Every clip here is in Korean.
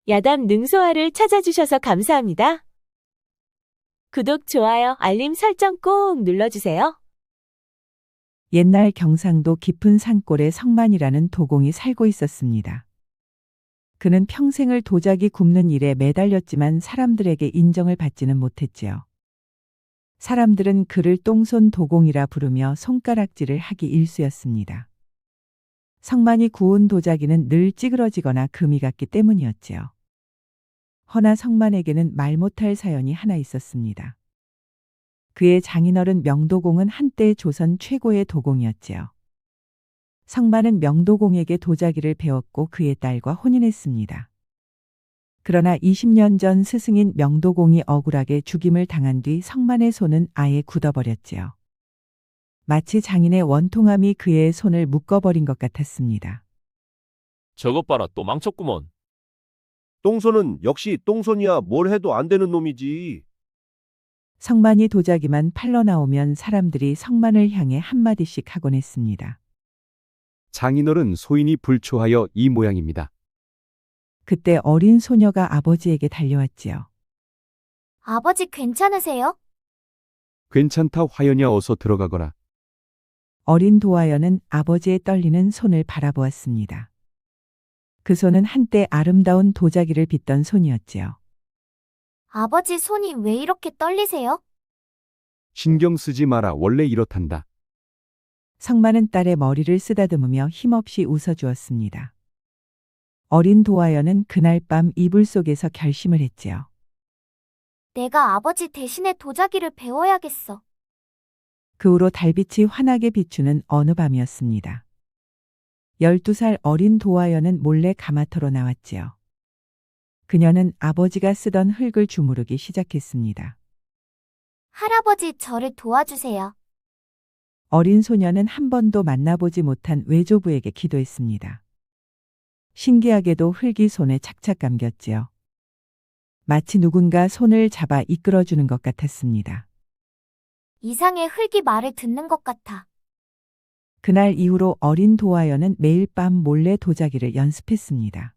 야담 능소화를 찾아주셔서 감사합니다. 구독, 좋아요, 알림 설정 꼭 눌러주세요. 옛날 경상도 깊은 산골에 성만이라는 도공이 살고 있었습니다. 그는 평생을 도자기 굽는 일에 매달렸지만 사람들에게 인정을 받지는 못했지요. 사람들은 그를 똥손 도공이라 부르며 손가락질을 하기 일쑤였습니다. 성만이 구운 도자기는 늘 찌그러지거나 금이 갔기 때문이었지요. 허나 성만에게는 말 못할 사연이 하나 있었습니다. 그의 장인어른 명도공은 한때 조선 최고의 도공이었지요. 성만은 명도공에게 도자기를 배웠고 그의 딸과 혼인했습니다. 그러나 20년 전 스승인 명도공이 억울하게 죽임을 당한 뒤 성만의 손은 아예 굳어버렸지요. 마치 장인의 원통함이 그의 손을 묶어버린 것 같았습니다. 저것 봐라, 또 망쳤구먼. 똥손은 역시 똥손이야. 뭘 해도 안 되는 놈이지. 성만이 도자기만 팔러 나오면 사람들이 성만을 향해 한마디씩 하곤 했습니다. 장인어른 소인이 불초하여 이 모양입니다. 그때 어린 소녀가 아버지에게 달려왔지요. 아버지 괜찮으세요? 괜찮다 화연이야 어서 들어가거라. 어린 도하연은 아버지의 떨리는 손을 바라보았습니다. 그 손은 한때 아름다운 도자기를 빚던 손이었지요. 아버지 손이 왜 이렇게 떨리세요? 신경 쓰지 마라 원래 이렇단다. 성만은 딸의 머리를 쓰다듬으며 힘없이 웃어주었습니다. 어린 도하연은 그날 밤 이불 속에서 결심을 했지요. 내가 아버지 대신에 도자기를 배워야겠어. 그 후로 달빛이 환하게 비추는 어느 밤이었습니다. 12살 어린 도하연은 몰래 가마터로 나왔지요. 그녀는 아버지가 쓰던 흙을 주무르기 시작했습니다. 할아버지 저를 도와주세요. 어린 소녀는 한 번도 만나보지 못한 외조부에게 기도했습니다. 신기하게도 흙이 손에 착착 감겼지요. 마치 누군가 손을 잡아 이끌어주는 것 같았습니다. 이상해 흙이 말을 듣는 것 같아. 그날 이후로 어린 도하연은 매일 밤 몰래 도자기를 연습했습니다.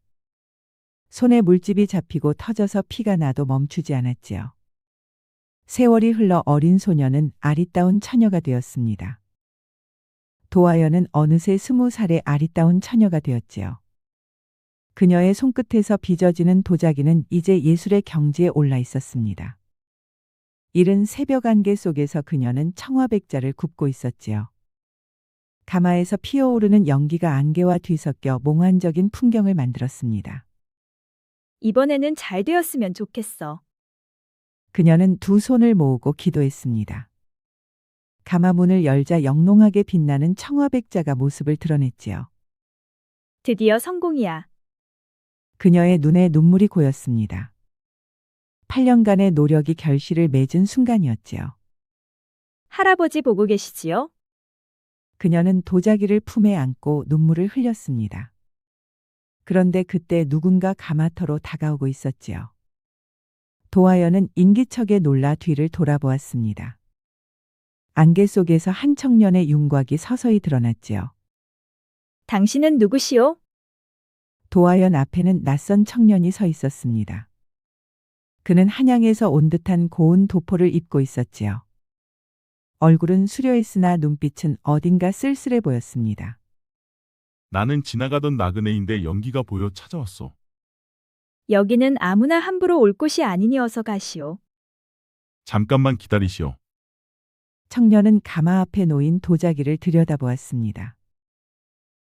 손에 물집이 잡히고 터져서 피가 나도 멈추지 않았지요. 세월이 흘러 어린 소녀는 아리따운 처녀가 되었습니다. 도하연은 어느새 20살의 아리따운 처녀가 되었지요. 그녀의 손끝에서 빚어지는 도자기는 이제 예술의 경지에 올라 있었습니다. 이른 새벽 안개 속에서 그녀는 청화백자를 굽고 있었지요. 가마에서 피어오르는 연기가 안개와 뒤섞여 몽환적인 풍경을 만들었습니다. 이번에는 잘 되었으면 좋겠어. 그녀는 두 손을 모으고 기도했습니다. 가마문을 열자 영롱하게 빛나는 청화백자가 모습을 드러냈지요. 드디어 성공이야. 그녀의 눈에 눈물이 고였습니다. 8년간의 노력이 결실을 맺은 순간이었지요. 할아버지 보고 계시지요? 그녀는 도자기를 품에 안고 눈물을 흘렸습니다. 그런데 그때 누군가 가마터로 다가오고 있었지요. 도하연은 인기척에 놀라 뒤를 돌아보았습니다. 안개 속에서 한 청년의 윤곽이 서서히 드러났지요. 당신은 누구시오? 도하연 앞에는 낯선 청년이 서 있었습니다. 그는 한양에서 온 듯한 고운 도포를 입고 있었지요. 얼굴은 수려했으나 눈빛은 어딘가 쓸쓸해 보였습니다. 나는 지나가던 나그네인데 연기가 보여 찾아왔어. 여기는 아무나 함부로 올 곳이 아니니 어서 가시오. 잠깐만 기다리시오. 청년은 가마 앞에 놓인 도자기를 들여다보았습니다.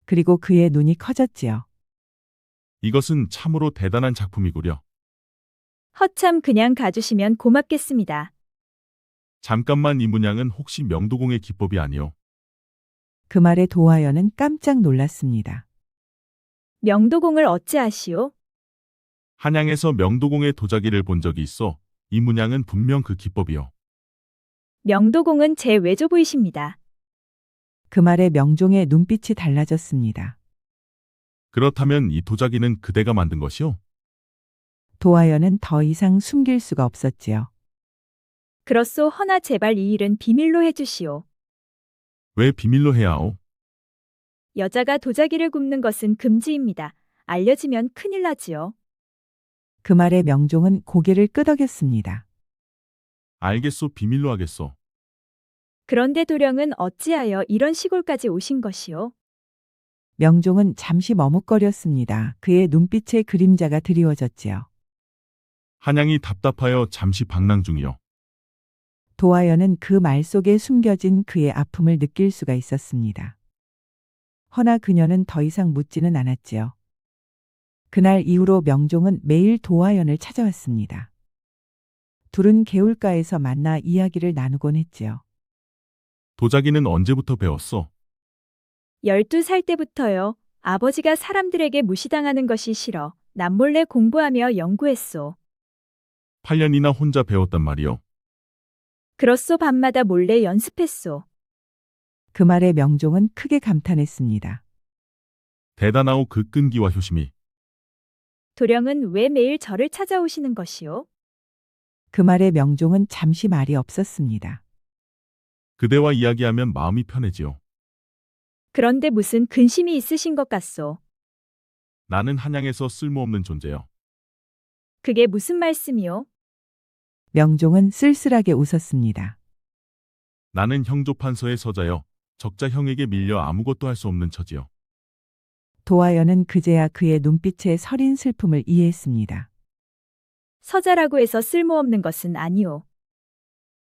그리고 그의 눈이 커졌지요. 이것은 참으로 대단한 작품이구려. 허참 그냥 가주시면 고맙겠습니다. 잠깐만 이 문양은 혹시 명도공의 기법이 아니오? 그 말에 도하연은 깜짝 놀랐습니다. 명도공을 어찌 아시오? 한양에서 명도공의 도자기를 본 적이 있어. 이 문양은 분명 그 기법이오. 명도공은 제 외조부이십니다. 그 말에 명종의 눈빛이 달라졌습니다. 그렇다면 이 도자기는 그대가 만든 것이오? 도하연은 더 이상 숨길 수가 없었지요. 그렇소 허나 제발 이 일은 비밀로 해주시오. 왜 비밀로 해야 하오? 여자가 도자기를 굽는 것은 금지입니다. 알려지면 큰일 나지요. 그 말에 명종은 고개를 끄덕였습니다. 알겠소, 비밀로 하겠소. 그런데 도령은 어찌하여 이런 시골까지 오신 것이요? 명종은 잠시 머뭇거렸습니다. 그의 눈빛에 그림자가 드리워졌지요. 한양이 답답하여 잠시 방랑 중이요. 도하연은 그 말 속에 숨겨진 그의 아픔을 느낄 수가 있었습니다. 허나 그녀는 더 이상 묻지는 않았지요. 그날 이후로 명종은 매일 도하연을 찾아왔습니다. 둘은 개울가에서 만나 이야기를 나누곤 했지요. 도자기는 언제부터 배웠소? 12살 때부터요. 아버지가 사람들에게 무시당하는 것이 싫어 남몰래 공부하며 연구했소. 8년이나 혼자 배웠단 말이요. 그렇소 밤마다 몰래 연습했소. 그 말에 명종은 크게 감탄했습니다. 대단하오, 그 끈기와 효심이. 도령은 왜 매일 저를 찾아오시는 것이요? 그 말에 명종은 잠시 말이 없었습니다. 그대와 이야기하면 마음이 편해지요. 그런데 무슨 근심이 있으신 것 같소. 나는 한양에서 쓸모없는 존재요. 그게 무슨 말씀이요? 명종은 쓸쓸하게 웃었습니다. 나는 형조판서의 서자여. 적자 형에게 밀려 아무것도 할 수 없는 처지요. 도하연은 그제야 그의 눈빛의 서린 슬픔을 이해했습니다. 서자라고 해서 쓸모없는 것은 아니오.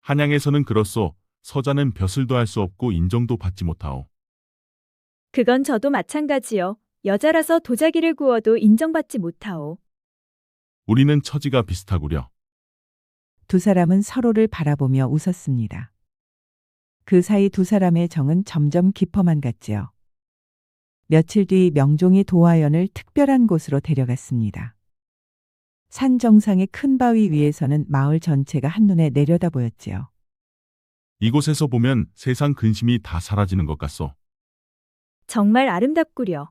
한양에서는 그렇소. 서자는 벼슬도 할 수 없고 인정도 받지 못하오. 그건 저도 마찬가지요. 여자라서 도자기를 구워도 인정받지 못하오. 우리는 처지가 비슷하구려. 두 사람은 서로를 바라보며 웃었습니다. 그 사이 두 사람의 정은 점점 깊어만 갔지요. 며칠 뒤 명종이 도하연을 특별한 곳으로 데려갔습니다. 산 정상의 큰 바위 위에서는 마을 전체가 한눈에 내려다 보였지요. 이곳에서 보면 세상 근심이 다 사라지는 것 같소. 정말 아름답구려.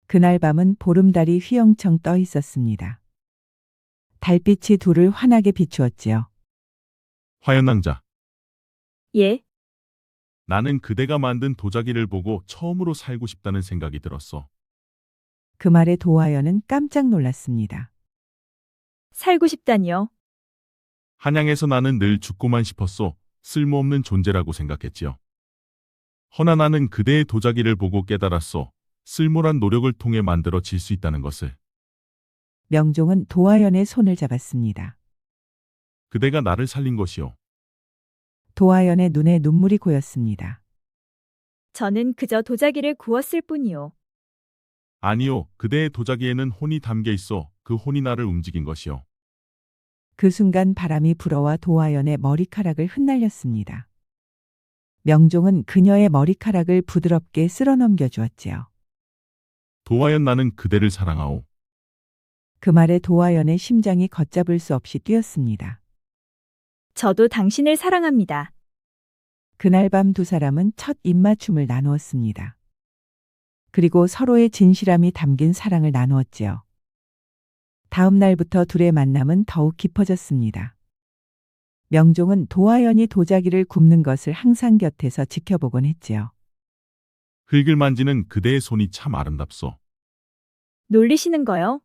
그날 밤은 보름달이 휘영청 떠 있었습니다. 달빛이 둘을 환하게 비추었지요. 화연낭자, 예, 나는 그대가 만든 도자기를 보고 처음으로 살고 싶다는 생각이 들었어. 그 말에 도하연은 깜짝 놀랐습니다. 살고 싶다니요. 한양에서 나는 늘 죽고만 싶었소. 쓸모없는 존재라고 생각했지요. 허나 나는 그대의 도자기를 보고 깨달았소. 쓸모란 노력을 통해 만들어질 수 있다는 것을. 명종은 도하연의 손을 잡았습니다. 그대가 나를 살린 것이요. 도하연의 눈에 눈물이 고였습니다. 저는 그저 도자기를 구웠을 뿐이요. 아니요, 그대의 도자기에는 혼이 담겨 있어. 그 혼이 나를 움직인 것이요. 그 순간 바람이 불어와 도하연의 머리카락을 흩날렸습니다. 명종은 그녀의 머리카락을 부드럽게 쓸어넘겨 주었지요. 도하연, 나는 그대를 사랑하오. 그 말에 도하연의 심장이 걷잡을 수 없이 뛰었습니다. 저도 당신을 사랑합니다. 그날 밤 두 사람은 첫 입맞춤을 나누었습니다. 그리고 서로의 진실함이 담긴 사랑을 나누었지요. 다음 날부터 둘의 만남은 더욱 깊어졌습니다. 명종은 도하연이 도자기를 굽는 것을 항상 곁에서 지켜보곤 했지요. 흙을 만지는 그대의 손이 참 아름답소. 놀리시는 거요?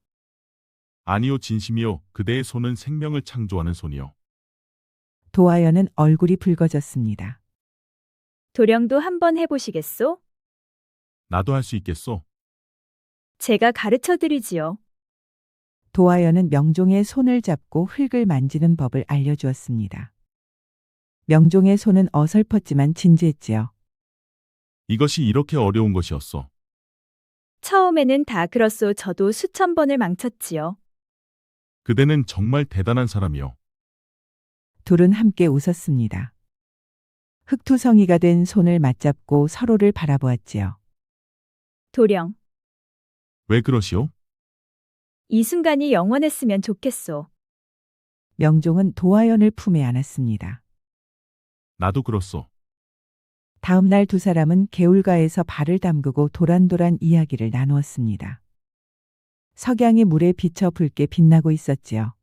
아니요, 진심이요. 그대의 손은 생명을 창조하는 손이요. 도하연은 얼굴이 붉어졌습니다. 도령도 한번 해보시겠소? 나도 할 수 있겠소. 제가 가르쳐 드리지요. 도하연은 명종의 손을 잡고 흙을 만지는 법을 알려주었습니다. 명종의 손은 어설펐지만 진지했지요. 이것이 이렇게 어려운 것이었소. 처음에는 다 그렇소. 저도 수천 번을 망쳤지요. 그대는 정말 대단한 사람이요. 둘은 함께 웃었습니다. 흙투성이가 된 손을 맞잡고 서로를 바라보았지요. 도령, 왜 그러시오? 이 순간이 영원했으면 좋겠소. 명종은 도하연을 품에 안았습니다. 나도 그렇소. 다음 날 두 사람은 개울가에서 발을 담그고 도란도란 이야기를 나누었습니다. 석양이 물에 비쳐 붉게 빛나고 있었지요.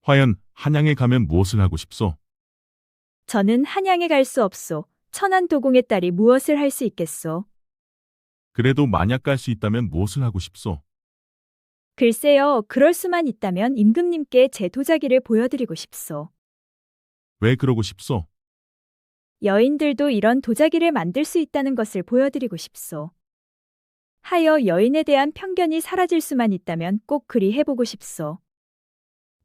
화연, 한양에 가면 무엇을 하고 싶소? 저는 한양에 갈 수 없소. 천안 도공의 딸이 무엇을 할 수 있겠소? 그래도 만약 갈 수 있다면 무엇을 하고 싶소? 글쎄요, 그럴 수만 있다면 임금님께 제 도자기를 보여드리고 싶소. 왜 그러고 싶소? 여인들도 이런 도자기를 만들 수 있다는 것을 보여드리고 싶소. 하여 여인에 대한 편견이 사라질 수만 있다면 꼭 그리 해보고 싶소.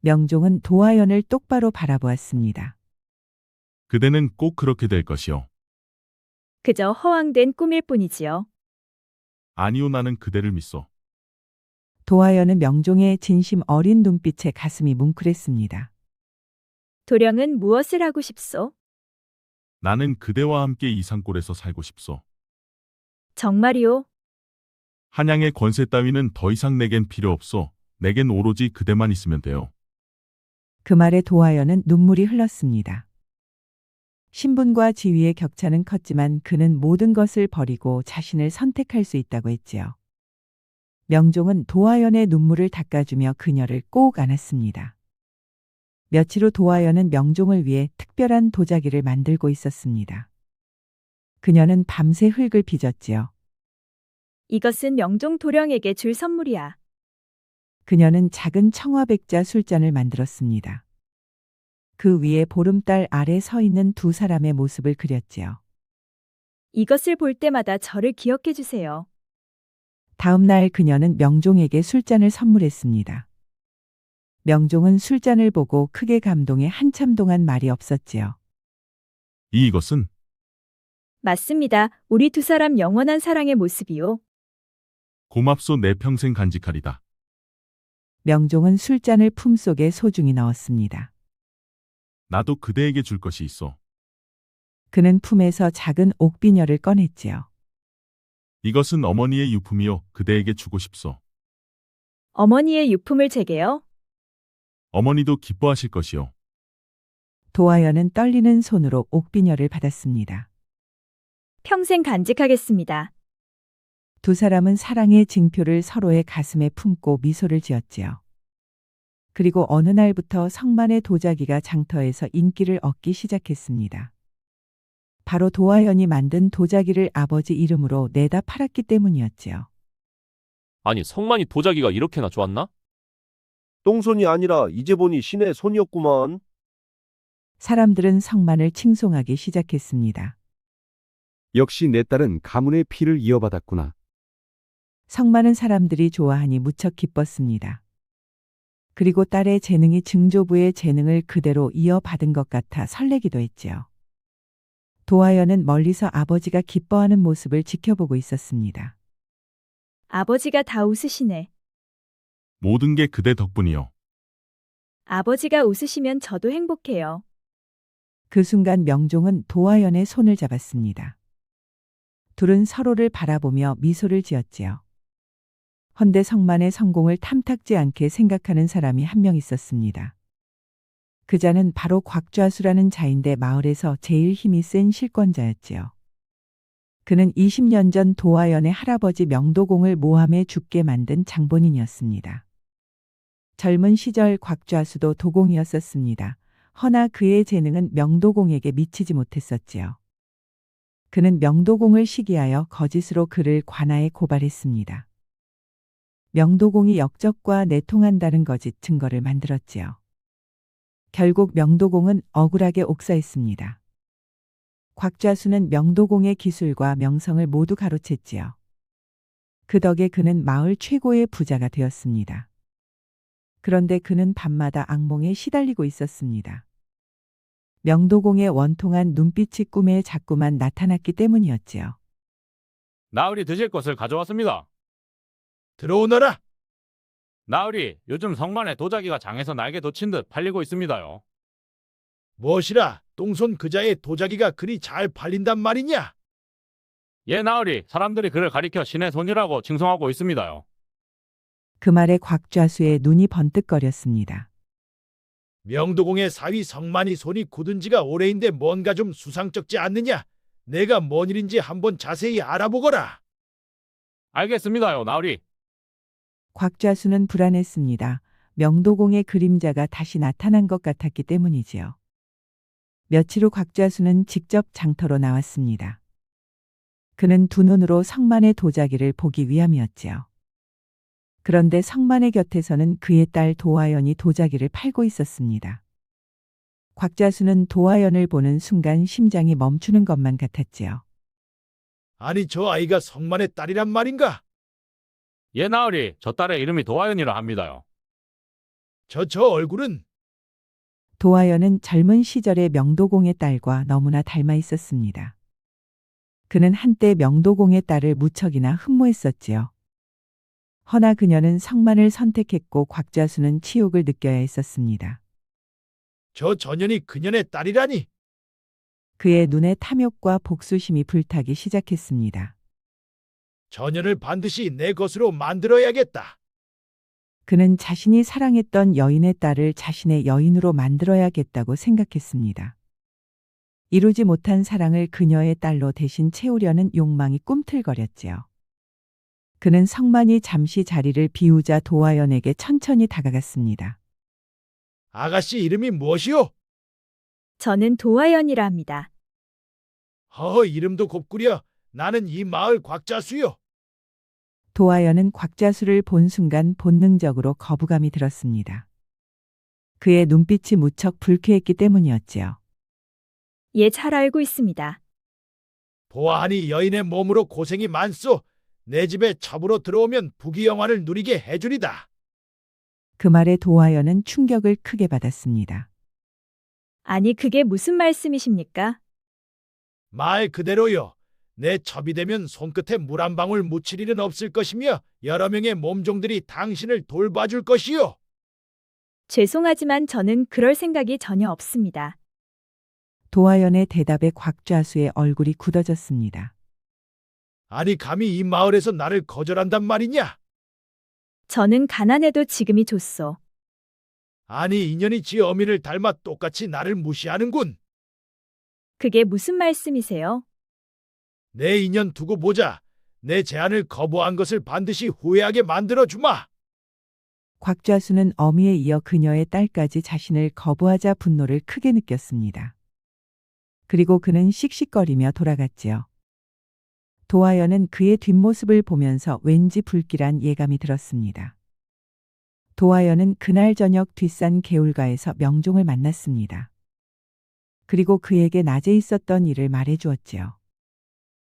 명종은 도화연을 똑바로 바라보았습니다. 그대는 꼭 그렇게 될 것이요. 그저 허황된 꿈일 뿐이지요. 아니요, 나는 그대를 믿소. 도화연은 명종의 진심 어린 눈빛에 가슴이 뭉클했습니다. 도령은 무엇을 하고 싶소? 나는 그대와 함께 이 산골에서 살고 싶소. 정말이오? 한양의 권세 따위는 더 이상 내겐 필요 없소. 내겐 오로지 그대만 있으면 돼요. 그 말에 도화연은 눈물이 흘렀습니다. 신분과 지위의 격차는 컸지만 그는 모든 것을 버리고 자신을 선택할 수 있다고 했지요. 명종은 도화연의 눈물을 닦아주며 그녀를 꼭 안았습니다. 며칠 후 도화연은 명종을 위해 특별한 도자기를 만들고 있었습니다. 그녀는 밤새 흙을 빚었지요. 이것은 명종 도령에게 줄 선물이야. 그녀는 작은 청화백자 술잔을 만들었습니다. 그 위에 보름달 아래 서 있는 두 사람의 모습을 그렸지요. 이것을 볼 때마다 저를 기억해 주세요. 다음 날 그녀는 명종에게 술잔을 선물했습니다. 명종은 술잔을 보고 크게 감동해 한참 동안 말이 없었지요. 이것은 맞습니다. 우리 두 사람 영원한 사랑의 모습이요. 고맙소, 내 평생 간직하리다. 명종은 술잔을 품속에 소중히 넣었습니다. 나도 그대에게 줄 것이 있어. 그는 품에서 작은 옥비녀를 꺼냈지요. 이것은 어머니의 유품이요. 그대에게 주고 싶소. 어머니의 유품을 제게요. 어머니도 기뻐하실 것이요. 도화연은 떨리는 손으로 옥비녀를 받았습니다. 평생 간직하겠습니다. 두 사람은 사랑의 징표를 서로의 가슴에 품고 미소를 지었지요. 그리고 어느 날부터 성만의 도자기가 장터에서 인기를 얻기 시작했습니다. 바로 도화연이 만든 도자기를 아버지 이름으로 내다 팔았기 때문이었지요. 아니, 성만이 도자기가 이렇게나 좋았나? 똥손이 아니라 이제 보니 신의 손이었구만. 사람들은 성만을 칭송하기 시작했습니다. 역시 내 딸은 가문의 피를 이어받았구나. 성만은 사람들이 좋아하니 무척 기뻤습니다. 그리고 딸의 재능이 증조부의 재능을 그대로 이어받은 것 같아 설레기도 했지요. 도화연은 멀리서 아버지가 기뻐하는 모습을 지켜보고 있었습니다. 아버지가 다 웃으시네. 모든 게 그대 덕분이요. 아버지가 웃으시면 저도 행복해요. 그 순간 명종은 도화연의 손을 잡았습니다. 둘은 서로를 바라보며 미소를 지었지요. 헌데 성만의 성공을 탐탁지 않게 생각하는 사람이 한 명 있었습니다. 그 자는 바로 곽좌수라는 자인데 마을에서 제일 힘이 센 실권자였지요. 그는 20년 전 도화연의 할아버지 명도공을 모함해 죽게 만든 장본인이었습니다. 젊은 시절 곽좌수도 도공이었었습니다. 허나 그의 재능은 명도공에게 미치지 못했었지요. 그는 명도공을 시기하여 거짓으로 그를 관아에 고발했습니다. 명도공이 역적과 내통한다는 거짓 증거를 만들었지요. 결국 명도공은 억울하게 옥사했습니다. 곽좌수는 명도공의 기술과 명성을 모두 가로챘지요. 그 덕에 그는 마을 최고의 부자가 되었습니다. 그런데 그는 밤마다 악몽에 시달리고 있었습니다. 명도공의 원통한 눈빛이 꿈에 자꾸만 나타났기 때문이었지요. 나으리 드실 것을 가져왔습니다. 들어오너라. 나으리, 요즘 성만의 도자기가 장에서 날개 돋친 듯 팔리고 있습니다요. 무엇이라 똥손 그자의 도자기가 그리 잘 팔린단 말이냐? 예, 나으리, 사람들이 그를 가리켜 신의 손이라고 칭송하고 있습니다요. 그 말에 곽좌수의 눈이 번뜩거렸습니다. 명도공의 사위 성만이 손이 굳은 지가 오래인데 뭔가 좀 수상쩍지 않느냐? 내가 뭔 일인지 한번 자세히 알아보거라. 알겠습니다요, 나으리. 곽좌수는 불안했습니다. 명도공의 그림자가 다시 나타난 것 같았기 때문이지요. 며칠 후 곽좌수는 직접 장터로 나왔습니다. 그는 두 눈으로 성만의 도자기를 보기 위함이었지요. 그런데 성만의 곁에서는 그의 딸 도화연이 도자기를 팔고 있었습니다. 곽자수는 도화연을 보는 순간 심장이 멈추는 것만 같았지요. 아니 저 아이가 성만의 딸이란 말인가? 예, 나으리, 저 딸의 이름이 도화연이라 합니다요. 저 얼굴은 도화연은 젊은 시절의 명도공의 딸과 너무나 닮아 있었습니다. 그는 한때 명도공의 딸을 무척이나 흠모했었지요. 허나 그녀는 성만을 선택했고 곽자수는 치욕을 느껴야 했었습니다. 저 전현이 그년의 딸이라니. 그의 눈에 탐욕과 복수심이 불타기 시작했습니다. 전현을 반드시 내 것으로 만들어야겠다. 그는 자신이 사랑했던 여인의 딸을 자신의 여인으로 만들어야겠다고 생각했습니다. 이루지 못한 사랑을 그녀의 딸로 대신 채우려는 욕망이 꿈틀거렸지요. 그는 성만이 잠시 자리를 비우자 도화연에게 천천히 다가갔습니다. 아가씨 이름이 무엇이오? 저는 도화연이라 합니다. 허허 이름도 곱구려. 나는 이 마을 곽자수요. 도화연은 곽자수를 본 순간 본능적으로 거부감이 들었습니다. 그의 눈빛이 무척 불쾌했기 때문이었지요. 예, 잘 알고 있습니다. 보아하니 여인의 몸으로 고생이 많소. 내 집에 첩으로 들어오면 부귀영화를 누리게 해주리다. 그 말에 도화연은 충격을 크게 받았습니다. 아니, 그게 무슨 말씀이십니까? 말 그대로요. 내 첩이 되면 손끝에 물 한 방울 묻힐 일은 없을 것이며 여러 명의 몸종들이 당신을 돌봐줄 것이요. 죄송하지만 저는 그럴 생각이 전혀 없습니다. 도화연의 대답에 곽좌수의 얼굴이 굳어졌습니다. 아니 감히 이 마을에서 나를 거절한단 말이냐? 저는 가난해도 지금이 좋소. 아니 인연이 지 어미를 닮아 똑같이 나를 무시하는군. 그게 무슨 말씀이세요? 내 인연 두고 보자. 내 제안을 거부한 것을 반드시 후회하게 만들어주마. 곽좌수는 어미에 이어 그녀의 딸까지 자신을 거부하자 분노를 크게 느꼈습니다. 그리고 그는 씩씩거리며 돌아갔지요. 도화연은 그의 뒷모습을 보면서 왠지 불길한 예감이 들었습니다. 도화연은 그날 저녁 뒷산 개울가에서 명종을 만났습니다. 그리고 그에게 낮에 있었던 일을 말해 주었지요.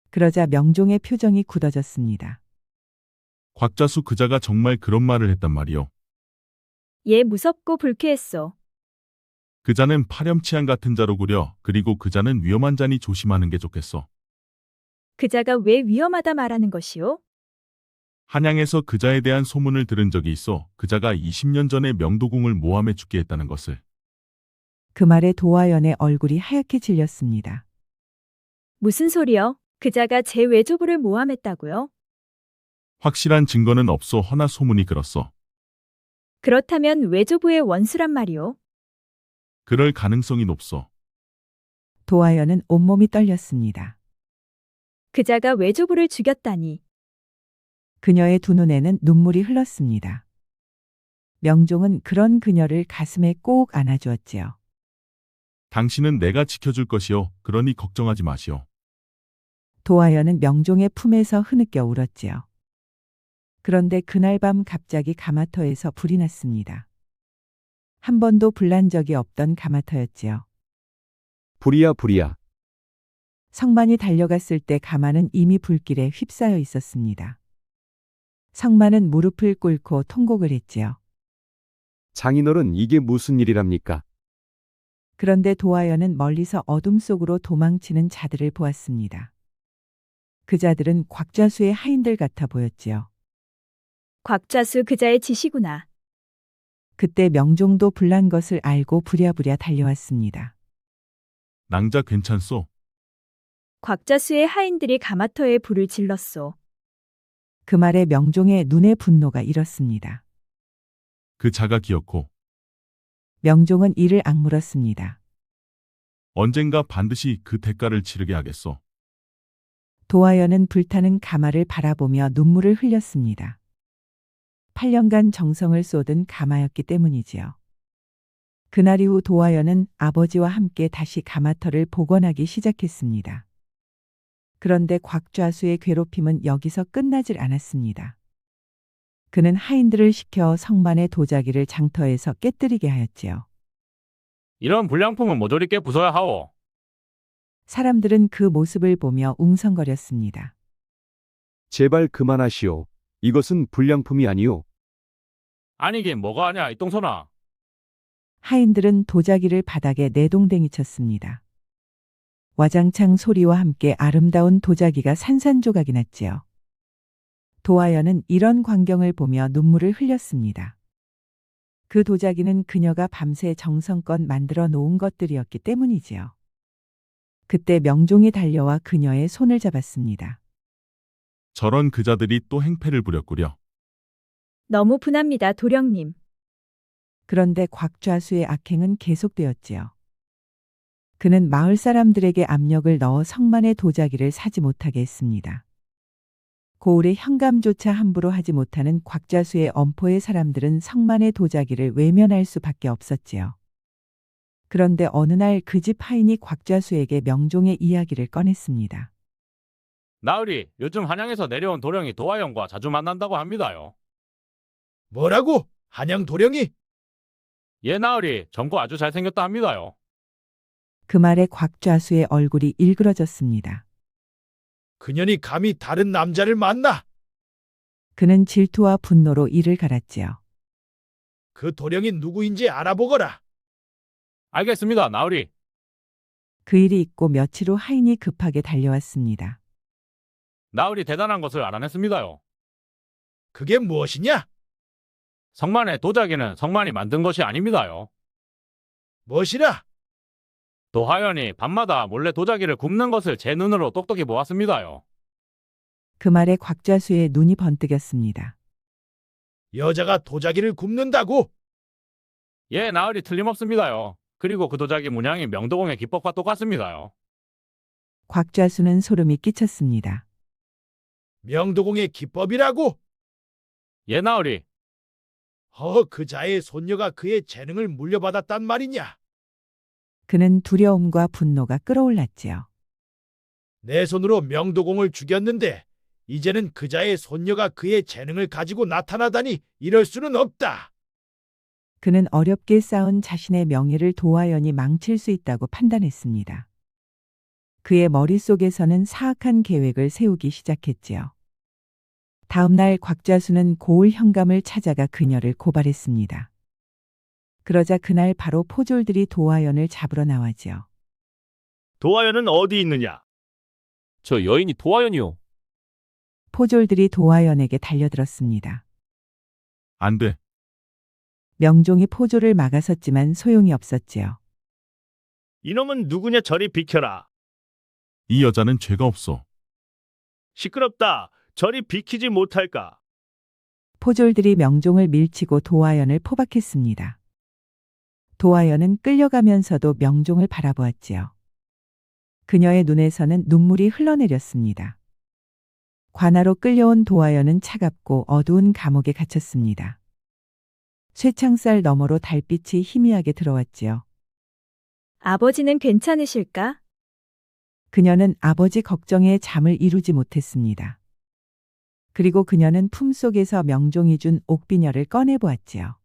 그러자 명종의 표정이 굳어졌습니다. 곽자수 그자가 정말 그런 말을 했단 말이요. 예, 무섭고 불쾌했소. 그자는 파렴치한 같은 자로구려. 그리고 그자는 위험한 자니 조심하는 게 좋겠어. 그자가 왜 위험하다 말하는 것이오? 한양에서 그자에 대한 소문을 들은 적이 있어. 그자가 20년 전에 명도궁을 모함해 죽게 했다는 것을. 그 말에 도화연의 얼굴이 하얗게 질렸습니다. 무슨 소리요? 그자가 제 외조부를 모함했다고요? 확실한 증거는 없어. 허나 소문이 그렇소. 그렇다면 외조부의 원수란 말이오? 그럴 가능성이 높소. 도화연은 온몸이 떨렸습니다. 그자가 외조부를 죽였다니. 그녀의 두 눈에는 눈물이 흘렀습니다. 명종은 그런 그녀를 가슴에 꼭 안아주었지요. 당신은 내가 지켜줄 것이요. 그러니 걱정하지 마시오. 도화연은 명종의 품에서 흐느껴 울었지요. 그런데 그날 밤 갑자기 가마터에서 불이 났습니다. 한 번도 불난 적이 없던 가마터였지요. 불이야 불이야. 성만이 달려갔을 때 가마는 이미 불길에 휩싸여 있었습니다. 성만은 무릎을 꿇고 통곡을 했지요. 장인어른 이게 무슨 일이랍니까? 그런데 도화연은 멀리서 어둠 속으로 도망치는 자들을 보았습니다. 그 자들은 곽좌수의 하인들 같아 보였지요. 곽좌수 그자의 짓이구나. 그때 명종도 불난 것을 알고 부랴부랴 달려왔습니다. 낭자 괜찮소? 곽좌수의 하인들이 가마터에 불을 질렀소. 그 말에 명종의 눈에 분노가 일었습니다. 그 자가 기어코 명종은 이를 악물었습니다. 언젠가 반드시 그 대가를 치르게 하겠소. 도화연은 불타는 가마를 바라보며 눈물을 흘렸습니다. 8년간 정성을 쏟은 가마였기 때문이지요. 그날 이후 도화연은 아버지와 함께 다시 가마터를 복원하기 시작했습니다. 그런데 곽좌수의 괴롭힘은 여기서 끝나질 않았습니다. 그는 하인들을 시켜 성만의 도자기를 장터에서 깨뜨리게 하였지요. 이런 불량품은 모조리 깨 부숴야 하오. 사람들은 그 모습을 보며 웅성거렸습니다. 제발 그만하시오. 이것은 불량품이 아니오. 아니긴 뭐가 아냐, 이 똥손아. 하인들은 도자기를 바닥에 내동댕이 쳤습니다. 와장창 소리와 함께 아름다운 도자기가 산산조각이 났지요. 도하연은 이런 광경을 보며 눈물을 흘렸습니다. 그 도자기는 그녀가 밤새 정성껏 만들어 놓은 것들이었기 때문이지요. 그때 명종이 달려와 그녀의 손을 잡았습니다. 저런 그자들이 또 행패를 부렸구려. 너무 분합니다, 도령님. 그런데 곽좌수의 악행은 계속되었지요. 그는 마을 사람들에게 압력을 넣어 성만의 도자기를 사지 못하게 했습니다. 고을의 현감조차 함부로 하지 못하는 곽좌수의 엄포의 사람들은 성만의 도자기를 외면할 수밖에 없었지요. 그런데 어느 날 그 집 하인이 곽좌수에게 명종의 이야기를 꺼냈습니다. 나으리, 요즘 한양에서 내려온 도령이 도하연과 자주 만난다고 합니다요. 뭐라고? 한양 도령이? 예, 나으리, 젊고 아주 잘생겼다 합니다요. 그 말에 곽좌수의 얼굴이 일그러졌습니다. 그년이 감히 다른 남자를 만나? 그는 질투와 분노로 이를 갈았지요. 그 도령이 누구인지 알아보거라. 알겠습니다, 나으리. 그 일이 있고 며칠 후 하인이 급하게 달려왔습니다. 나으리 대단한 것을 알아냈습니다요. 그게 무엇이냐? 성만의 도자기는 성만이 만든 것이 아닙니다요. 무엇이라? 도하연이 밤마다 몰래 도자기를 굽는 것을 제 눈으로 똑똑히 보았습니다요. 그 말에 곽좌수의 눈이 번뜩였습니다. 여자가 도자기를 굽는다고? 예, 나으리 틀림없습니다요. 그리고 그 도자기 문양이 명도공의 기법과 똑같습니다요. 곽좌수는 소름이 끼쳤습니다. 명도공의 기법이라고? 예, 나으리. 그자의 손녀가 그의 재능을 물려받았단 말이냐? 그는 두려움과 분노가 끌어올랐지요. 내 손으로 명도공을 죽였는데 이제는 그자의 손녀가 그의 재능을 가지고 나타나다니 이럴 수는 없다. 그는 어렵게 쌓은 자신의 명예를 도하연이 망칠 수 있다고 판단했습니다. 그의 머릿속에서는 사악한 계획을 세우기 시작했지요. 다음 날 곽좌수는 고을 현감을 찾아가 그녀를 고발했습니다. 그러자 그날 바로 포졸들이 도하연을 잡으러 나왔지요. 도하연은 어디 있느냐? 저 여인이 도하연이요. 포졸들이 도하연에게 달려들었습니다. 안 돼. 명종이 포졸을 막아섰지만 소용이 없었지요. 이놈은 누구냐 저리 비켜라. 이 여자는 죄가 없어. 시끄럽다. 저리 비키지 못할까? 포졸들이 명종을 밀치고 도하연을 포박했습니다. 도하연은 끌려가면서도 명종을 바라보았지요. 그녀의 눈에서는 눈물이 흘러내렸습니다. 관아로 끌려온 도하연은 차갑고 어두운 감옥에 갇혔습니다. 쇠창살 너머로 달빛이 희미하게 들어왔지요. 아버지는 괜찮으실까? 그녀는 아버지 걱정에 잠을 이루지 못했습니다. 그리고 그녀는 품속에서 명종이 준 옥비녀를 꺼내보았지요.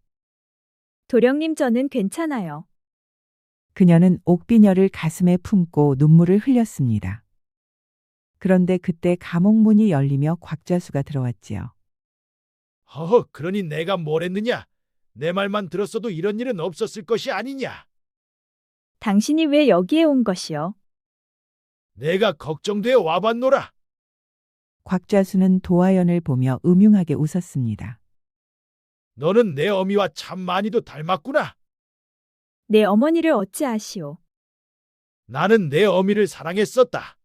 도령님 저는 괜찮아요. 그녀는 옥비녀를 가슴에 품고 눈물을 흘렸습니다. 그런데 그때 감옥 문이 열리며 곽좌수가 들어왔지요. 그러니 내가 뭘 했느냐? 내 말만 들었어도 이런 일은 없었을 것이 아니냐? 당신이 왜 여기에 온 것이요? 내가 걱정되어 와봤노라. 곽좌수는 도하연을 보며 음흉하게 웃었습니다. 너는 내 어미와 참 많이도 닮았구나. 내 어머니를 어찌 아시오? 나는 내 어미를 사랑했었다.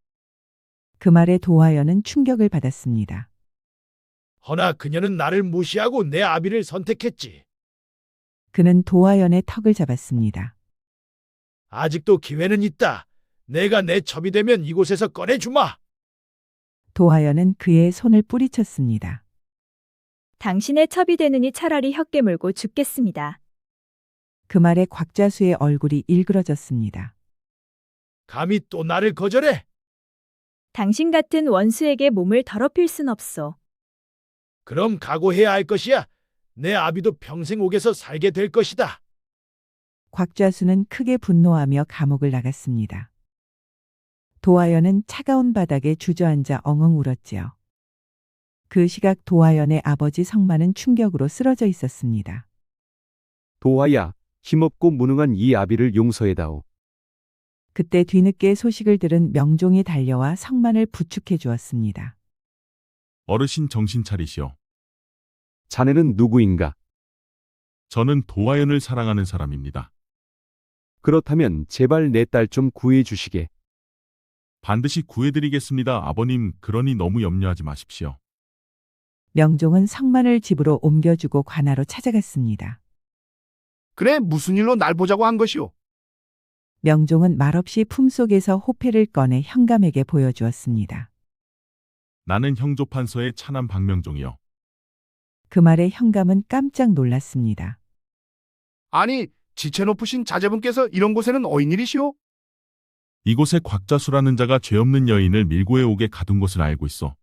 그 말에 도하연은 충격을 받았습니다. 허나 그녀는 나를 무시하고 내 아비를 선택했지. 그는 도하연의 턱을 잡았습니다. 아직도 기회는 있다. 내가 내 첩이 되면 이곳에서 꺼내주마. 도하연은 그의 손을 뿌리쳤습니다. 당신의 첩이 되느니 차라리 혀 깨물고 죽겠습니다. 그 말에 곽좌수의 얼굴이 일그러졌습니다. 감히 또 나를 거절해? 당신 같은 원수에게 몸을 더럽힐 순 없소. 그럼 각오해야 할 것이야. 내 아비도 평생 옥에서 살게 될 것이다. 곽좌수는 크게 분노하며 감옥을 나갔습니다. 도화연은 차가운 바닥에 주저앉아 엉엉 울었지요. 그 시각 도화연의 아버지 성만은 충격으로 쓰러져 있었습니다. 도화야, 힘없고 무능한 이 아비를 용서해다오. 그때 뒤늦게 소식을 들은 명종이 달려와 성만을 부축해 주었습니다. 어르신 정신 차리시오. 자네는 누구인가? 저는 도화연을 사랑하는 사람입니다. 그렇다면 제발 내 딸 좀 구해 주시게. 반드시 구해드리겠습니다. 아버님, 그러니 너무 염려하지 마십시오. 명종은 성만을 집으로 옮겨주고 관하로 찾아갔습니다. 그래, 무슨 일로 날 보자고 한 것이오? 명종은 말없이 품속에서 호패를 꺼내 현감에게 보여주었습니다. 나는 형조판서의 차남 박명종이요. 그 말에 현감은 깜짝 놀랐습니다. 아니, 지체 높으신 자제분께서 이런 곳에는 어인일이시오? 이곳에 곽자수라는 자가 죄 없는 여인을 밀고의 옥에 가둔 것을 알고 있어.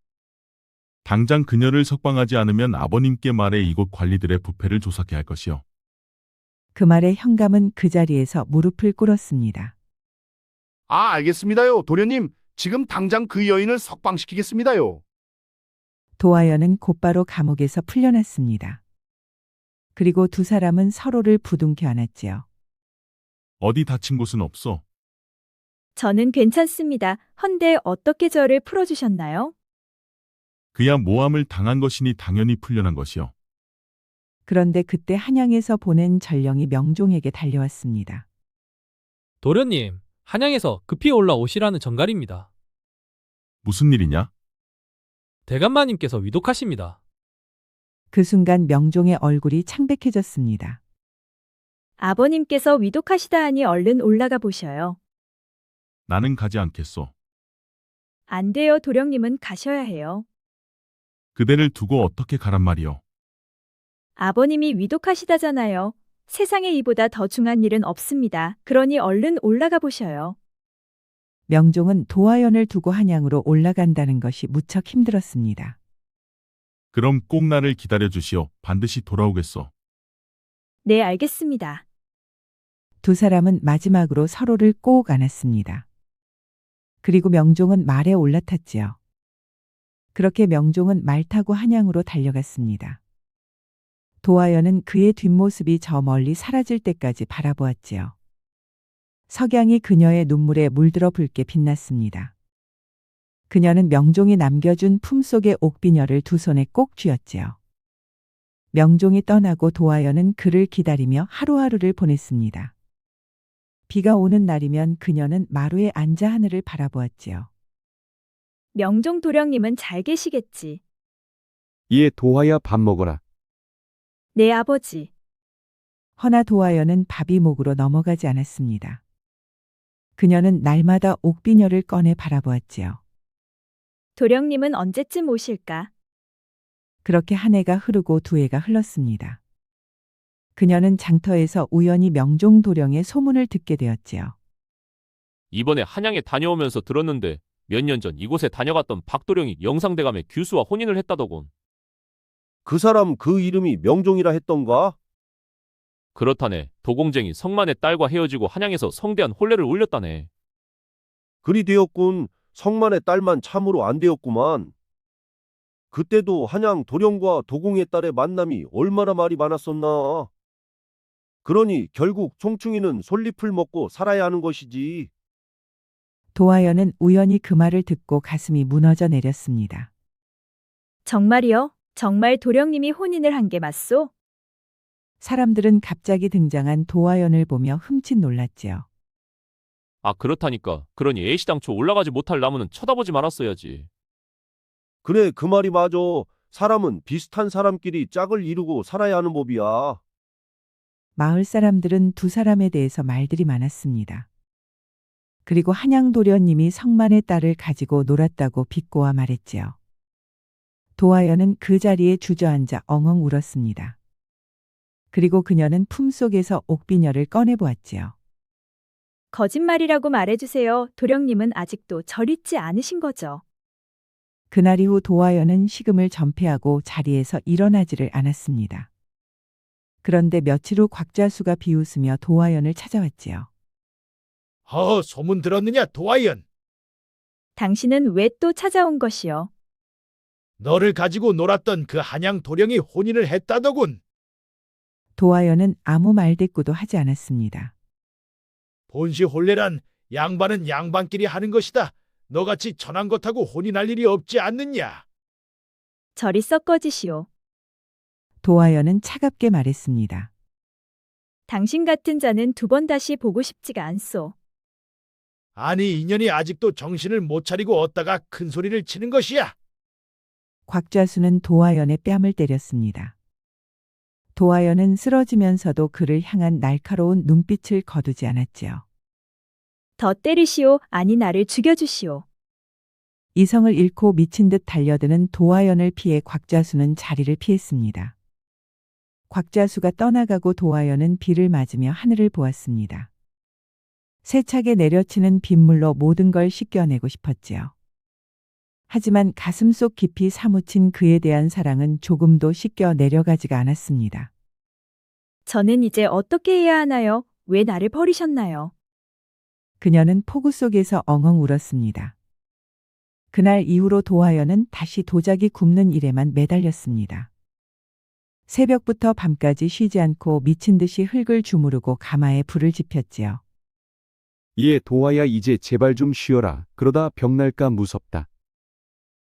당장 그녀를 석방하지 않으면 아버님께 말해 이곳 관리들의 부패를 조사케 할 것이요. 그 말에 현감은 그 자리에서 무릎을 꿇었습니다. 아, 알겠습니다요. 도련님, 지금 당장 그 여인을 석방시키겠습니다요. 도화연은 곧바로 감옥에서 풀려났습니다. 그리고 두 사람은 서로를 부둥켜 안았지요. 어디 다친 곳은 없어. 저는 괜찮습니다. 헌데 어떻게 저를 풀어주셨나요? 그야 모함을 당한 것이니 당연히 풀려난 것이요. 그런데 그때 한양에서 보낸 전령이 명종에게 달려왔습니다. 도련님, 한양에서 급히 올라오시라는 전갈입니다. 무슨 일이냐? 대감마님께서 위독하십니다. 그 순간 명종의 얼굴이 창백해졌습니다. 아버님께서 위독하시다 하니 얼른 올라가 보셔요. 나는 가지 않겠소. 안 돼요. 도령님은 가셔야 해요. 그대를 두고 어떻게 가란 말이오. 아버님이 위독하시다잖아요. 세상에 이보다 더 중한 일은 없습니다. 그러니 얼른 올라가 보셔요. 명종은 도화연을 두고 한양으로 올라간다는 것이 무척 힘들었습니다. 그럼 꼭 나를 기다려 주시오. 반드시 돌아오겠소. 네, 알겠습니다. 두 사람은 마지막으로 서로를 꼭 안았습니다. 그리고 명종은 말에 올라탔지요. 그렇게 명종은 말 타고 한양으로 달려갔습니다. 도화연은 그의 뒷모습이 저 멀리 사라질 때까지 바라보았지요. 석양이 그녀의 눈물에 물들어 붉게 빛났습니다. 그녀는 명종이 남겨준 품속의 옥비녀를 두 손에 꼭 쥐었지요. 명종이 떠나고 도화연은 그를 기다리며 하루하루를 보냈습니다. 비가 오는 날이면 그녀는 마루에 앉아 하늘을 바라보았지요. 명종 도령님은 잘 계시겠지. 예, 도화야, 밥 먹어라. 네, 아버지. 허나 도화연은 밥이 목으로 넘어가지 않았습니다. 그녀는 날마다 옥비녀를 꺼내 바라보았지요. 도령님은 언제쯤 오실까? 그렇게 한 해가 흐르고 두 해가 흘렀습니다. 그녀는 장터에서 우연히 명종 도령의 소문을 듣게 되었지요. 이번에 한양에 다녀오면서 들었는데 몇 년 전 이곳에 다녀갔던 박도령이 영상대감의 규수와 혼인을 했다더군. 그 사람 그 이름이 명종이라 했던가? 그렇다네. 도공쟁이 성만의 딸과 헤어지고 한양에서 성대한 혼례를 올렸다네. 그리 되었군. 성만의 딸만 참으로 안 되었구만. 그때도 한양 도령과 도공의 딸의 만남이 얼마나 말이 많았었나. 그러니 결국 총충이는 솔잎을 먹고 살아야 하는 것이지. 도화연은 우연히 그 말을 듣고 가슴이 무너져 내렸습니다. 정말이요? 정말 도령님이 혼인을 한 게 맞소? 사람들은 갑자기 등장한 도화연을 보며 흠칫 놀랐지요. 아, 그렇다니까. 그러니 애시당초 올라가지 못할 나무는 쳐다보지 말았어야지. 그래, 그 말이 맞아. 사람은 비슷한 사람끼리 짝을 이루고 살아야 하는 법이야. 마을 사람들은 두 사람에 대해서 말들이 많았습니다. 그리고 한양도련님이 성만의 딸을 가지고 놀았다고 비꼬아 말했지요. 도화연은 그 자리에 주저앉아 엉엉 울었습니다. 그리고 그녀는 품속에서 옥비녀를 꺼내보았지요. 거짓말이라고 말해주세요. 도령님은 아직도 절 잊지 않으신 거죠? 그날 이후 도화연은 식음을 전폐하고 자리에서 일어나지를 않았습니다. 그런데 며칠 후 곽자수가 비웃으며 도화연을 찾아왔지요. 소문 들었느냐, 도화연? 당신은 왜 또 찾아온 것이요? 너를 가지고 놀았던 그 한양 도령이 혼인을 했다더군. 도화연은 아무 말대꾸도 하지 않았습니다. 본시혼례란 양반은 양반끼리 하는 것이다. 너같이 천한 것하고 혼인할 일이 없지 않느냐? 저리 썩 꺼지시오. 도화연은 차갑게 말했습니다. 당신 같은 자는 두 번 다시 보고 싶지가 않소. 아니, 인연이 아직도 정신을 못 차리고 어디다가 큰 소리를 치는 것이야. 곽자수는 도화연의 뺨을 때렸습니다. 도화연은 쓰러지면서도 그를 향한 날카로운 눈빛을 거두지 않았지요. 더 때리시오, 아니 나를 죽여주시오. 이성을 잃고 미친 듯 달려드는 도화연을 피해 곽자수는 자리를 피했습니다. 곽자수가 떠나가고 도화연은 비를 맞으며 하늘을 보았습니다. 세차게 내려치는 빗물로 모든 걸 씻겨내고 싶었지요. 하지만 가슴속 깊이 사무친 그에 대한 사랑은 조금도 씻겨 내려가지가 않았습니다. 저는 이제 어떻게 해야 하나요? 왜 나를 버리셨나요? 그녀는 폭우 속에서 엉엉 울었습니다. 그날 이후로 도화연은 다시 도자기 굽는 일에만 매달렸습니다. 새벽부터 밤까지 쉬지 않고 미친 듯이 흙을 주무르고 가마에 불을 지폈지요. 예, 도화야, 이제 제발 좀 쉬어라. 그러다 병날까 무섭다.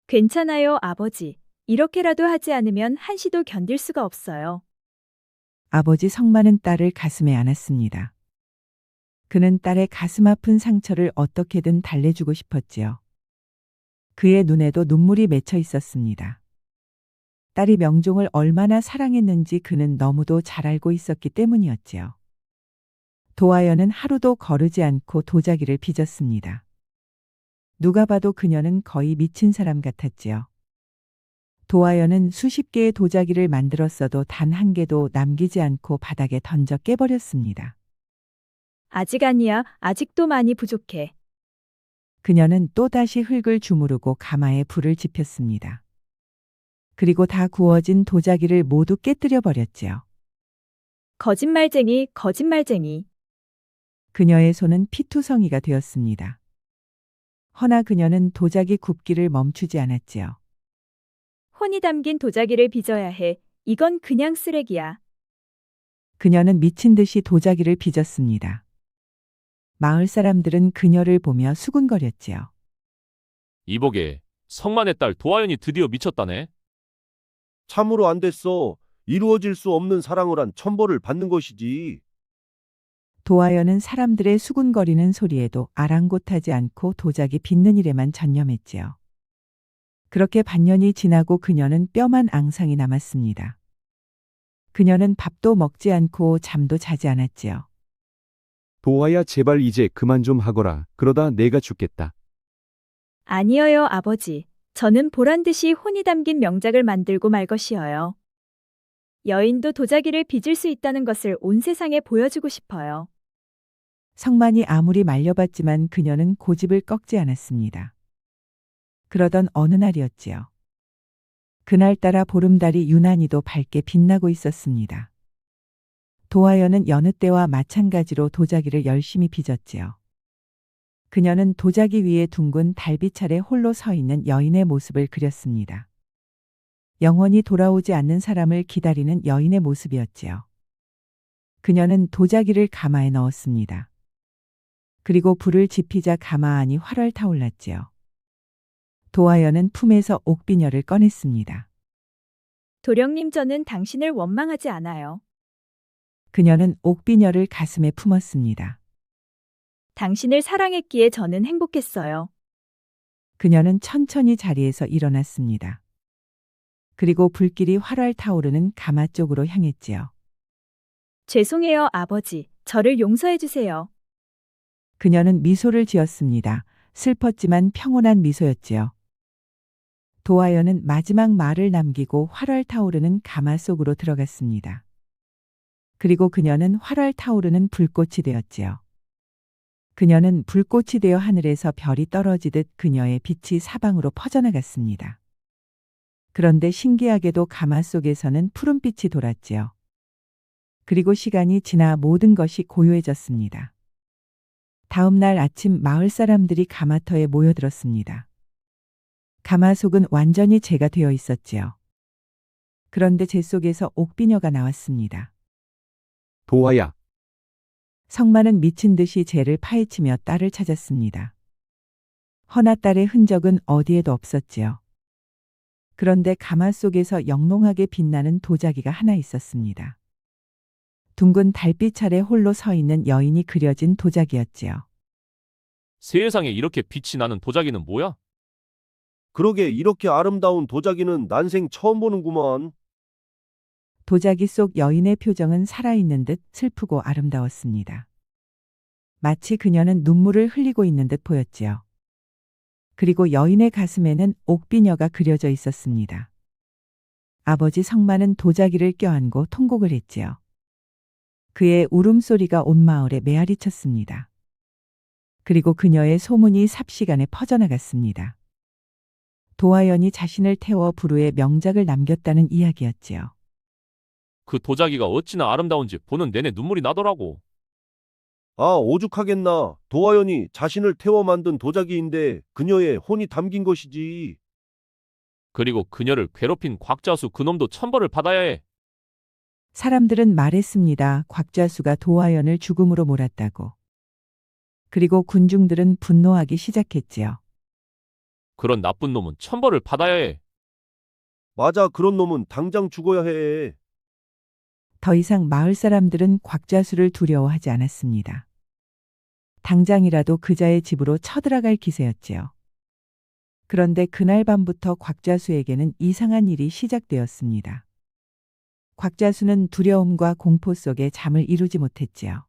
괜찮아요, 아버지. 이렇게라도 하지 않으면 한시도 견딜 수가 없어요. 아버지 성만은 딸을 가슴에 안았습니다. 그는 딸의 가슴 아픈 상처를 어떻게든 달래주고 싶었지요. 그의 눈에도 눈물이 맺혀 있었습니다. 딸이 명종을 얼마나 사랑했는지 그는 너무도 잘 알고 있었기 때문이었지요. 도화연은 하루도 거르지 않고 도자기를 빚었습니다. 누가 봐도 그녀는 거의 미친 사람 같았지요. 도화연은 수십 개의 도자기를 만들었어도 단 한 개도 남기지 않고 바닥에 던져 깨버렸습니다. 아직 아니야, 아직도 많이 부족해. 그녀는 또다시 흙을 주무르고 가마에 불을 지폈습니다. 그리고 다 구워진 도자기를 모두 깨뜨려 버렸지요. 거짓말쟁이, 거짓말쟁이. 그녀의 손은 피투성이가 되었습니다. 허나 그녀는 도자기 굽기를 멈추지 않았지요. 혼이 담긴 도자기를 빚어야 해. 이건 그냥 쓰레기야. 그녀는 미친 듯이 도자기를 빚었습니다. 마을 사람들은 그녀를 보며 수군거렸지요. 이보게, 성만의 딸 도화연이 드디어 미쳤다네. 참으로 안 됐어. 이루어질 수 없는 사랑을 한 천벌을 받는 것이지. 도화연은 사람들의 수군거리는 소리에도 아랑곳하지 않고 도자기 빚는 일에만 전념했지요. 그렇게 반년이 지나고 그녀는 뼈만 앙상이 남았습니다. 그녀는 밥도 먹지 않고 잠도 자지 않았지요. 도화야, 제발 이제 그만 좀 하거라. 그러다 내가 죽겠다. 아니어요, 아버지. 저는 보란듯이 혼이 담긴 명작을 만들고 말 것이어요. 여인도 도자기를 빚을 수 있다는 것을 온 세상에 보여주고 싶어요. 성만이 아무리 말려봤지만 그녀는 고집을 꺾지 않았습니다. 그러던 어느 날이었지요. 그날따라 보름달이 유난히도 밝게 빛나고 있었습니다. 도화연은 여느 때와 마찬가지로 도자기를 열심히 빚었지요. 그녀는 도자기 위에 둥근 달빛 아래 홀로 서 있는 여인의 모습을 그렸습니다. 영원히 돌아오지 않는 사람을 기다리는 여인의 모습이었지요. 그녀는 도자기를 가마에 넣었습니다. 그리고 불을 지피자 가마 안이 활활 타올랐지요. 도화연은 품에서 옥비녀를 꺼냈습니다. 도령님, 저는 당신을 원망하지 않아요. 그녀는 옥비녀를 가슴에 품었습니다. 당신을 사랑했기에 저는 행복했어요. 그녀는 천천히 자리에서 일어났습니다. 그리고 불길이 활활 타오르는 가마 쪽으로 향했지요. 죄송해요, 아버지. 저를 용서해 주세요. 그녀는 미소를 지었습니다. 슬펐지만 평온한 미소였지요. 도화연은 마지막 말을 남기고 활활 타오르는 가마 속으로 들어갔습니다. 그리고 그녀는 활활 타오르는 불꽃이 되었지요. 그녀는 불꽃이 되어 하늘에서 별이 떨어지듯 그녀의 빛이 사방으로 퍼져나갔습니다. 그런데 신기하게도 가마 속에서는 푸른빛이 돌았지요. 그리고 시간이 지나 모든 것이 고요해졌습니다. 다음 날 아침 마을 사람들이 가마터에 모여들었습니다. 가마 속은 완전히 재가 되어 있었지요. 그런데 재 속에서 옥비녀가 나왔습니다. 도화야, 성만은 미친 듯이 재를 파헤치며 딸을 찾았습니다. 허나 딸의 흔적은 어디에도 없었지요. 그런데 가마 속에서 영롱하게 빛나는 도자기가 하나 있었습니다. 둥근 달빛 아래 홀로 서 있는 여인이 그려진 도자기였지요. 세상에 이렇게 빛이 나는 도자기는 뭐야? 그러게 이렇게 아름다운 도자기는 난생 처음 보는구만. 도자기 속 여인의 표정은 살아있는 듯 슬프고 아름다웠습니다. 마치 그녀는 눈물을 흘리고 있는 듯 보였지요. 그리고 여인의 가슴에는 옥비녀가 그려져 있었습니다. 아버지 성만은 도자기를 껴안고 통곡을 했지요. 그의 울음소리가 온 마을에 메아리쳤습니다. 그리고 그녀의 소문이 삽시간에 퍼져나갔습니다. 도화연이 자신을 태워 부루에 명작을 남겼다는 이야기였지요. 그 도자기가 어찌나 아름다운지 보는 내내 눈물이 나더라고. 아, 오죽하겠나. 도화연이 자신을 태워 만든 도자기인데 그녀의 혼이 담긴 것이지. 그리고 그녀를 괴롭힌 곽자수 그놈도 천벌을 받아야 해. 사람들은 말했습니다. 곽자수가 도화연을 죽음으로 몰았다고. 그리고 군중들은 분노하기 시작했지요. 그런 나쁜 놈은 천벌을 받아야 해. 맞아, 그런 놈은 당장 죽어야 해. 더 이상 마을 사람들은 곽자수를 두려워하지 않았습니다. 당장이라도 그자의 집으로 쳐들어갈 기세였지요. 그런데 그날 밤부터 곽자수에게는 이상한 일이 시작되었습니다. 곽자수는 두려움과 공포 속에 잠을 이루지 못했지요.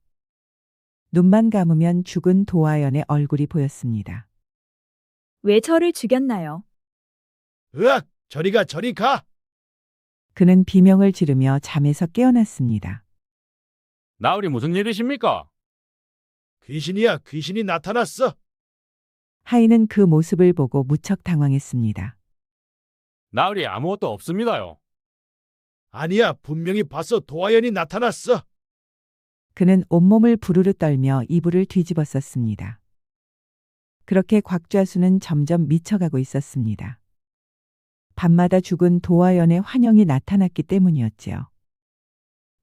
눈만 감으면 죽은 도화연의 얼굴이 보였습니다. 왜 저를 죽였나요? 으악! 저리 가, 저리 가! 그는 비명을 지르며 잠에서 깨어났습니다. 나으리 무슨 일이십니까? 귀신이야, 귀신이 나타났어. 하인은 그 모습을 보고 무척 당황했습니다. 나으리 아무것도 없습니다요. 아니야, 분명히 봤어. 도화연이 나타났어. 그는 온몸을 부르르 떨며 이불을 뒤집었었습니다. 그렇게 곽좌수는 점점 미쳐가고 있었습니다. 밤마다 죽은 도화연의 환영이 나타났기 때문이었지요.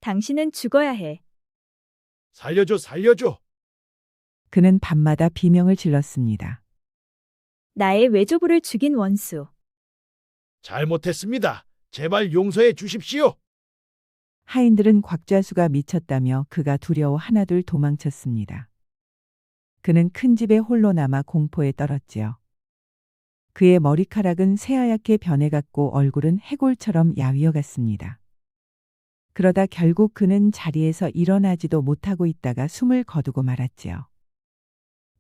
당신은 죽어야 해. 살려줘, 살려줘. 그는 밤마다 비명을 질렀습니다. 나의 외조부를 죽인 원수. 잘못했습니다. 제발 용서해 주십시오. 하인들은 곽좌수가 미쳤다며 그가 두려워 하나둘 도망쳤습니다. 그는 큰 집에 홀로 남아 공포에 떨었지요. 그의 머리카락은 새하얗게 변해갔고 얼굴은 해골처럼 야위어갔습니다. 그러다 결국 그는 자리에서 일어나지도 못하고 있다가 숨을 거두고 말았지요.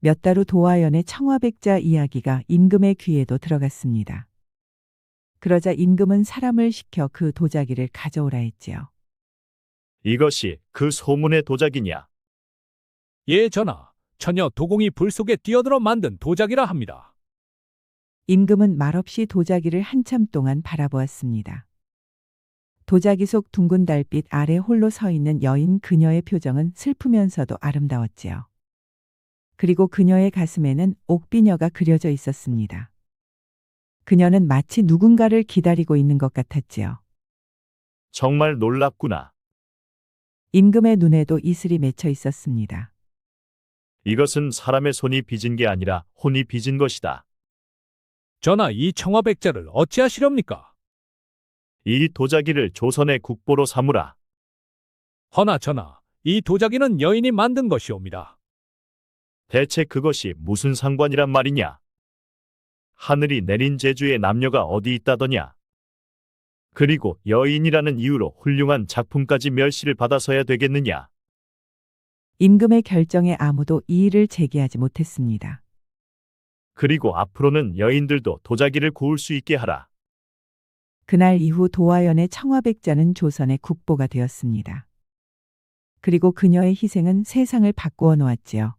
몇 달 후 도화연의 청화백자 이야기가 임금의 귀에도 들어갔습니다. 그러자 임금은 사람을 시켜 그 도자기를 가져오라 했지요. 이것이 그 소문의 도자기냐? 예, 전하. 처녀 도공이 불 속에 뛰어들어 만든 도자기라 합니다. 임금은 말없이 도자기를 한참 동안 바라보았습니다. 도자기 속 둥근 달빛 아래 홀로 서 있는 여인 그녀의 표정은 슬프면서도 아름다웠지요. 그리고 그녀의 가슴에는 옥비녀가 그려져 있었습니다. 그녀는 마치 누군가를 기다리고 있는 것 같았지요. 정말 놀랍구나. 임금의 눈에도 이슬이 맺혀 있었습니다. 이것은 사람의 손이 빚은 게 아니라 혼이 빚은 것이다. 전하, 이 청화백자를 어찌하시렵니까? 이 도자기를 조선의 국보로 삼으라. 허나 전하, 이 도자기는 여인이 만든 것이옵니다. 대체 그것이 무슨 상관이란 말이냐? 하늘이 내린 제주에 남녀가 어디 있다더냐? 그리고 여인이라는 이유로 훌륭한 작품까지 멸시를 받아서야 되겠느냐? 임금의 결정에 아무도 이의를 제기하지 못했습니다. 그리고 앞으로는 여인들도 도자기를 구울 수 있게 하라. 그날 이후 도화연의 청화백자는 조선의 국보가 되었습니다. 그리고 그녀의 희생은 세상을 바꾸어 놓았지요.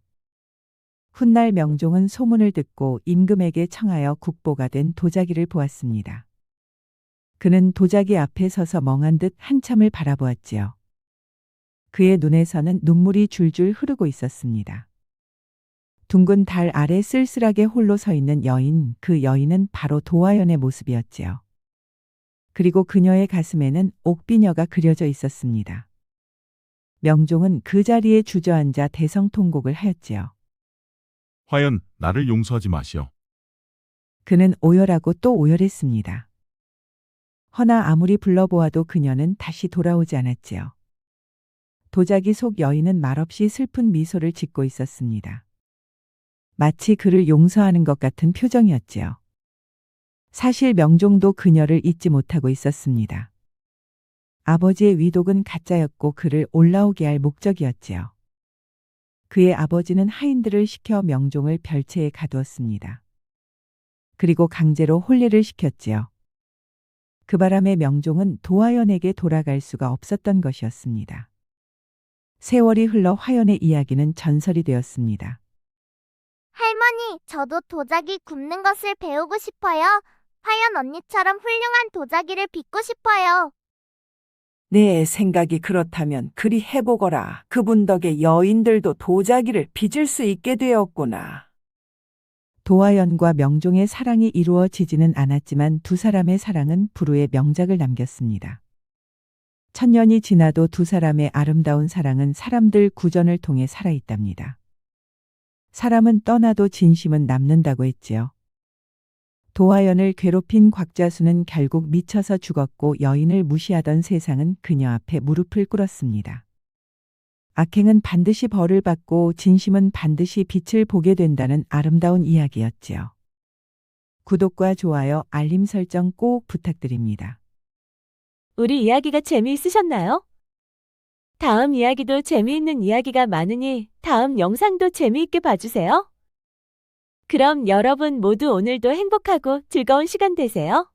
훗날 명종은 소문을 듣고 임금에게 청하여 국보가 된 도자기를 보았습니다. 그는 도자기 앞에 서서 멍한 듯 한참을 바라보았지요. 그의 눈에서는 눈물이 줄줄 흐르고 있었습니다. 둥근 달 아래 쓸쓸하게 홀로 서 있는 여인, 그 여인은 바로 도화연의 모습이었지요. 그리고 그녀의 가슴에는 옥비녀가 그려져 있었습니다. 명종은 그 자리에 주저앉아 대성통곡을 하였지요. 화연, 나를 용서하지 마시오. 그는 오열하고 또 오열했습니다. 허나 아무리 불러보아도 그녀는 다시 돌아오지 않았지요. 도자기 속 여인은 말없이 슬픈 미소를 짓고 있었습니다. 마치 그를 용서하는 것 같은 표정이었지요. 사실 명종도 그녀를 잊지 못하고 있었습니다. 아버지의 위독은 가짜였고 그를 올라오게 할 목적이었지요. 그의 아버지는 하인들을 시켜 명종을 별채에 가두었습니다. 그리고 강제로 혼례를 시켰지요. 그 바람에 명종은 도화연에게 돌아갈 수가 없었던 것이었습니다. 세월이 흘러 화연의 이야기는 전설이 되었습니다. 할머니, 저도 도자기 굽는 것을 배우고 싶어요. 화연 언니처럼 훌륭한 도자기를 빚고 싶어요. 내 생각이 그렇다면 그리 해보거라. 그분 덕에 여인들도 도자기를 빚을 수 있게 되었구나. 도화연과 명종의 사랑이 이루어지지는 않았지만 두 사람의 사랑은 불후의 명작을 남겼습니다. 천년이 지나도 두 사람의 아름다운 사랑은 사람들 구전을 통해 살아있답니다. 사람은 떠나도 진심은 남는다고 했지요. 도화연을 괴롭힌 곽자수는 결국 미쳐서 죽었고 여인을 무시하던 세상은 그녀 앞에 무릎을 꿇었습니다. 악행은 반드시 벌을 받고 진심은 반드시 빛을 보게 된다는 아름다운 이야기였지요. 구독과 좋아요, 알림 설정 꼭 부탁드립니다. 우리 이야기가 재미있으셨나요? 다음 이야기도 재미있는 이야기가 많으니 다음 영상도 재미있게 봐주세요. 그럼 여러분 모두 오늘도 행복하고 즐거운 시간 되세요.